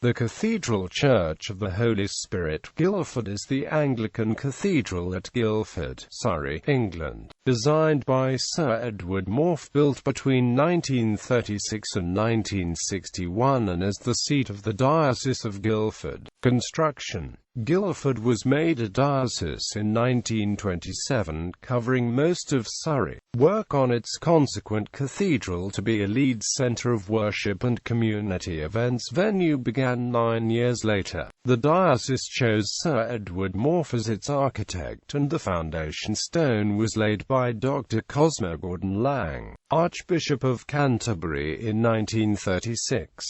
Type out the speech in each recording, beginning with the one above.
The Cathedral Church of the Holy Spirit, Guildford, is the Anglican cathedral at Guildford, Surrey, England. Designed by Sir Edward Maufe, built between 1936 and 1961, and is the seat of the Diocese of Guildford. Construction. Guildford was made a diocese in 1927, covering most of Surrey. Work on its consequent cathedral to be a lead centre of worship and community events venue began 9 years later. The diocese chose Sir Edward Maufe as its architect, and the foundation stone was laid by Dr. Cosmo Gordon Lang, Archbishop of Canterbury, in 1936.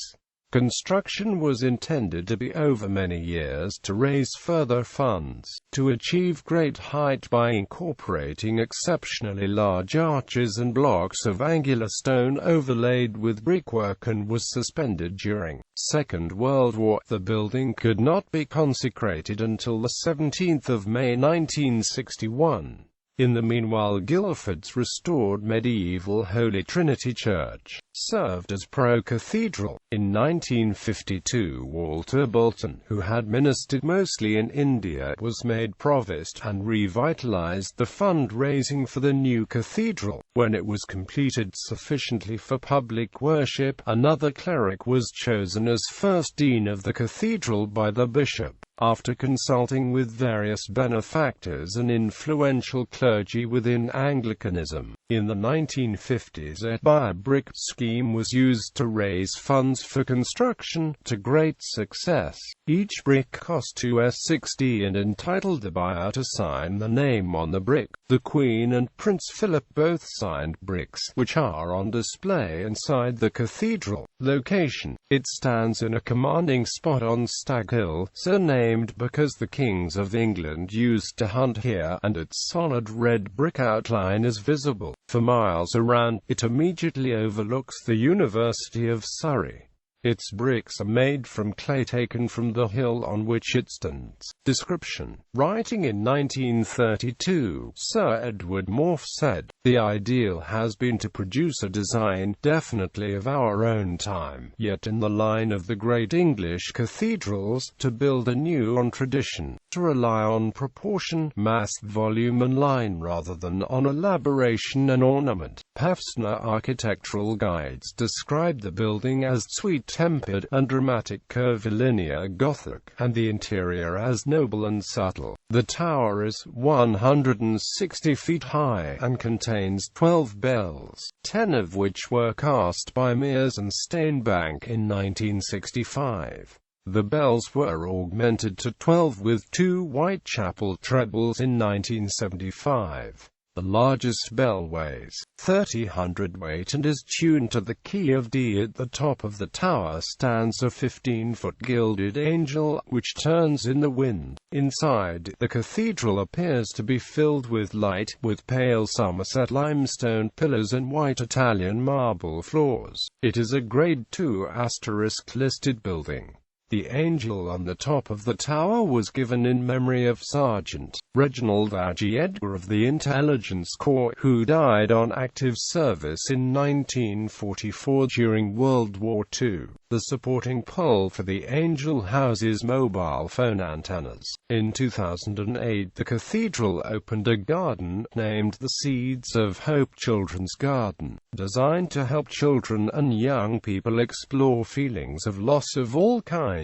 Construction was intended to be over many years to raise further funds, to achieve great height by incorporating exceptionally large arches and blocks of angular stone overlaid with brickwork, and was suspended during Second World War. The building could not be consecrated until the 17th of May 1961. In the meanwhile, Guildford's restored medieval Holy Trinity Church served as pro-cathedral. In 1952, Walter Bolton, who had ministered mostly in India, was made provost and revitalized the fund-raising for the new cathedral. When it was completed sufficiently for public worship, another cleric was chosen as first dean of the cathedral by the bishop, after consulting with various benefactors and influential clergy within Anglicanism. In the 1950s, a buy-a-brick scheme was used to raise funds for construction, to great success. Each brick cost $60 and entitled the buyer to sign the name on the brick. The Queen and Prince Philip both signed bricks, which are on display inside the cathedral. Location. It stands in a commanding spot on Stag Hill, surnamed because the kings of England used to hunt here, and its solid red brick outline is visible for miles around. It immediately overlooks the University of Surrey. Its bricks are made from clay taken from the hill on which it stands. Description. Writing in 1932, Sir Edward Maufe said, "The ideal has been to produce a design, definitely of our own time, yet in the line of the great English cathedrals, to build anew on tradition, to rely on proportion, mass, volume and line rather than on elaboration and ornament." Pevsner Architectural Guides described the building as sweet-tempered and dramatic, curvilinear Gothic, and the interior as noble and subtle. The tower is 160 feet high and contains 12 bells, 10 of which were cast by Mears and Steinbank in 1965. The bells were augmented to 12 with 2 Whitechapel trebles in 1975. The largest bell weighs 30 hundredweight and is tuned to the key of D. At the top of the tower stands a 15-foot gilded angel, which turns in the wind. Inside, the cathedral appears to be filled with light, with pale Somerset limestone pillars and white Italian marble floors. It is a Grade II * listed building. The angel on the top of the tower was given in memory of Sergeant Reginald Agee Edgar of the Intelligence Corps, who died on active service in 1944 during World War II. The supporting pole for the angel houses mobile phone antennas. In 2008, the cathedral opened a garden named the Seeds of Hope Children's Garden, designed to help children and young people explore feelings of loss of all kinds.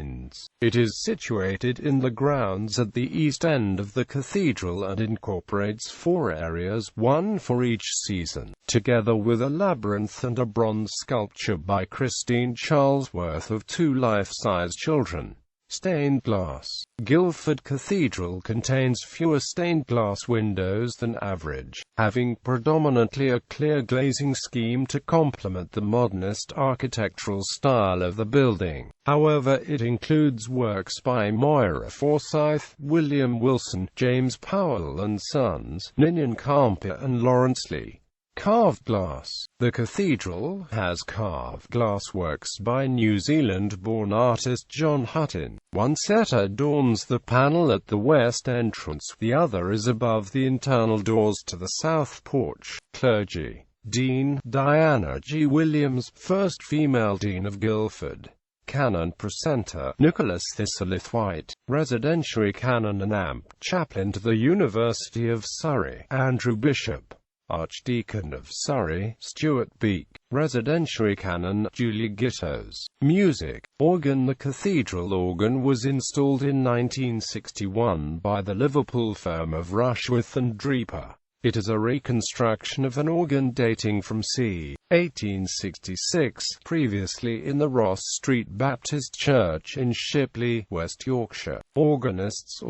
It is situated in the grounds at the east end of the cathedral and incorporates 4 areas, one for each season, together with a labyrinth and a bronze sculpture by Christine Charlesworth of 2 life-size children. Stained glass. Guildford Cathedral contains fewer stained glass windows than average, having predominantly a clear glazing scheme to complement the modernist architectural style of the building. However, it includes works by Moira Forsyth, William Wilson, James Powell and Sons, Ninian Campbell and Lawrence Lee. Carved glass. The cathedral has carved glass works by New Zealand-born artist John Hutton. One set adorns the panel at the west entrance, the other is above the internal doors to the south porch. Clergy. Dean, Diana G. Williams, first female Dean of Guildford. Canon Precentor, Nicholas Thistlethwaite, Residentiary Canon and Amp, Chaplain to the University of Surrey, Andrew Bishop, Archdeacon of Surrey, Stuart Beek, Residentiary Canon, Julie Gittos. Music, organ. The cathedral organ was installed in 1961 by the Liverpool firm of Rushworth and Draper. It is a reconstruction of an organ dating from c. 1866, previously in the Ross Street Baptist Church in Shipley, West Yorkshire. Organists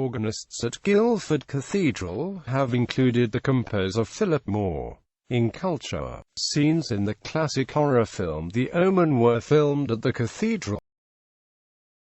at Guildford Cathedral have included the composer Philip Moore. In culture, scenes in the classic horror film The Omen were filmed at the cathedral.